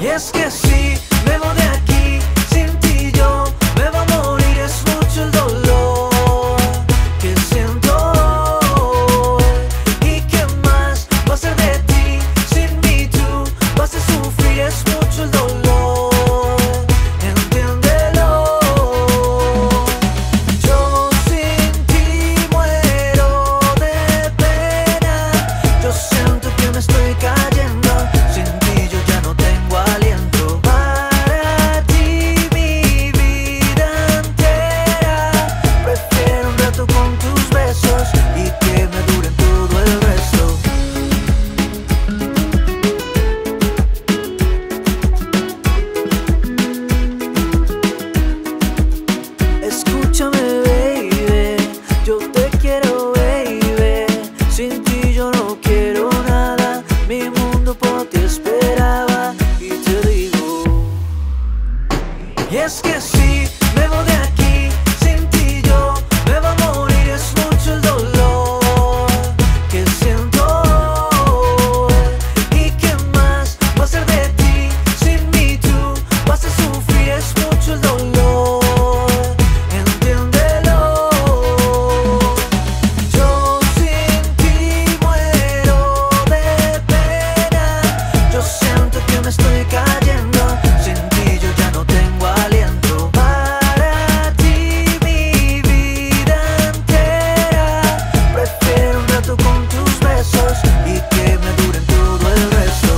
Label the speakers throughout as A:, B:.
A: Y es que si me voy de aquí, sin ti yo me voy a morir. Es mucho el dolor que siento hoy. ¿Y qué más va a ser de ti? Sin mí tú vas a sufrir. Es mucho el dolor, entiéndelo. Yo sin ti muero de pena. Yo siento que me estoy cayendo. Sin ti yo ya no tengo aliento. Para ti mi vida entera. Prefiero un rato con tus besos y que me duren todo el resto. Escúchame, baby, yo te quiero, baby. Sin ti yo no quiero nada. Mi mundo por ti esperaba. Y te digo, y es que si me voy de aquí, sin ti yo me voy a morir. Es mucho el dolor que siento hoy. ¿Y qué más va a ser de ti? Sin mí tú vas a sufrir. Es mucho el dolor, entiéndelo. Yo sin ti muero de pena. Yo siento que me estoy cayendo. Sin ti yo ya no tengo aliento. Para ti mi vida entera. Prefiero un rato con tus besos y que me duren todo el resto.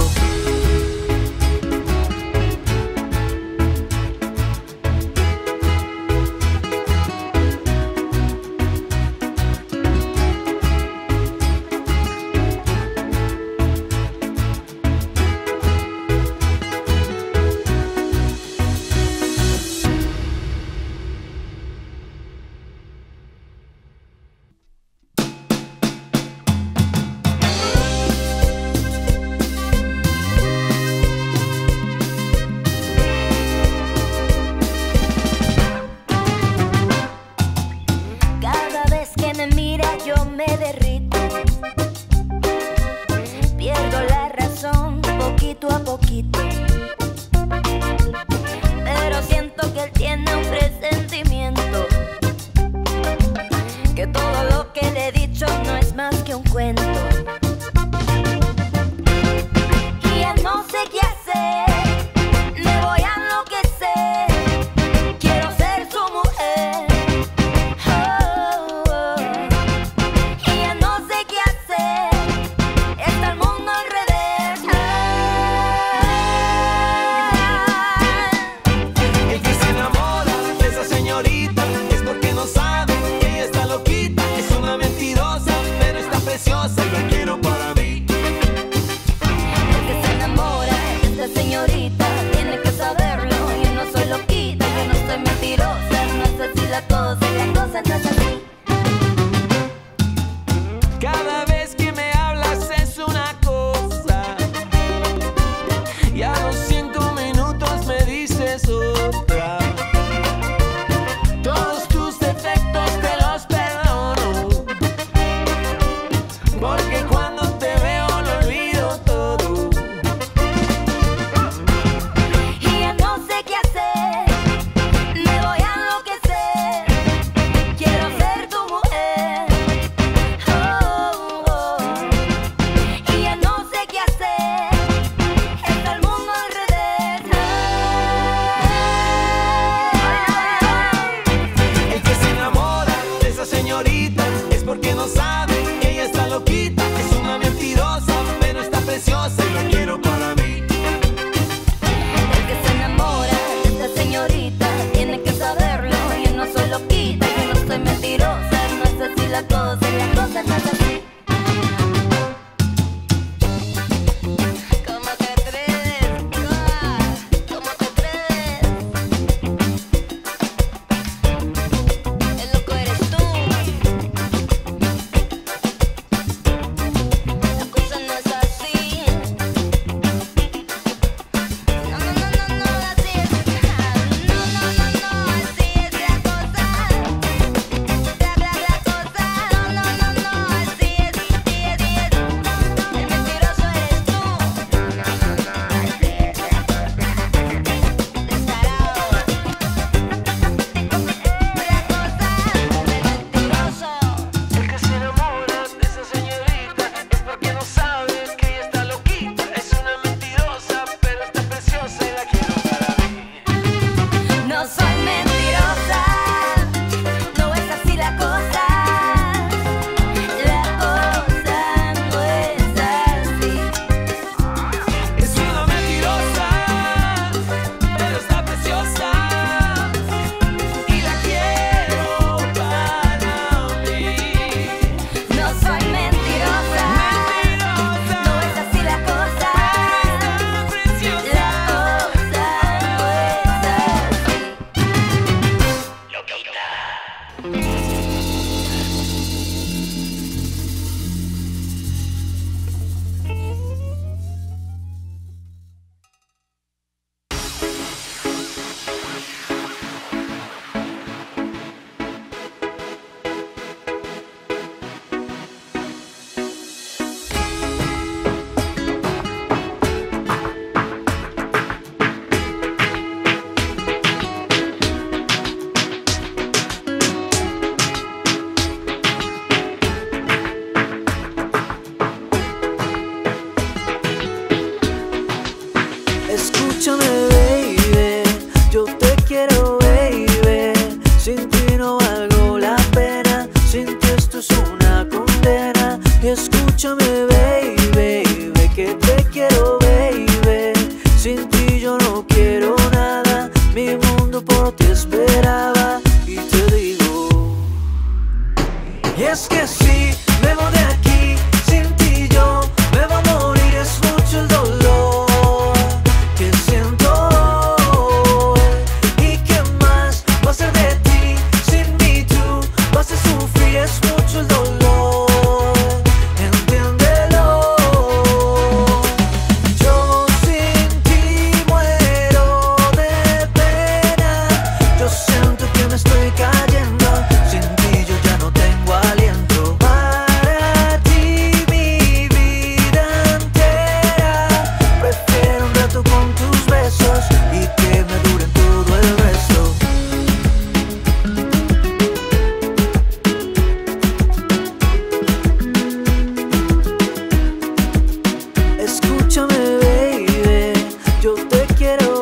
B: Cada vez que me mira yo me derrito. Pierdo la razón poquito a poquito. Pero siento que él tiene un presentimiento. Que todo lo que le he dicho no es más que un cuento. Y ya no sé qué hacer. Me voy a enloquecer. Quiero ser su mujer. Y ya no sé qué hacer. Está el mundo al revés.
C: El que se enamora de esa señorita es porque no sabe que ella está loquita. Es una mentirosa, pero está preciosa y la quiero para mí.
B: El que se enamora de esta señorita tiene que saberlo. Yo no soy loquita, yo no soy mentirosa. No es así la cosa no es así.
C: Cada vez que me hablas es una cosa y a los 5 minutos me dices otra. Todos tus defectos te los perdono, porque cuando te veo lo olvido todo.
A: Escúchame, baby, yo te quiero, baby. Sin ti no valgo la pena, sin ti esto es una condena. Y escúchame, baby, que te quiero, baby. Sin ti yo no quiero nada, mi mundo por ti esperaba. Y te digo, y es que si me voy de aquí, sin ti yo me voy a morir. Es mucho el dolor que siento hoy. ¿Y qué más va a ser de ti? Sin mí tú vas a sufrir. Es mucho el dolor, entiéndelo. Yo sin ti muero de pena. Yo siento que me estoy cayendo. Sin ti yo ya no tengo aliento. Para ti mi vida entera. Prefiero un rato con tus besos y que me duren todo el resto. Escúchame, baby, yo te quiero,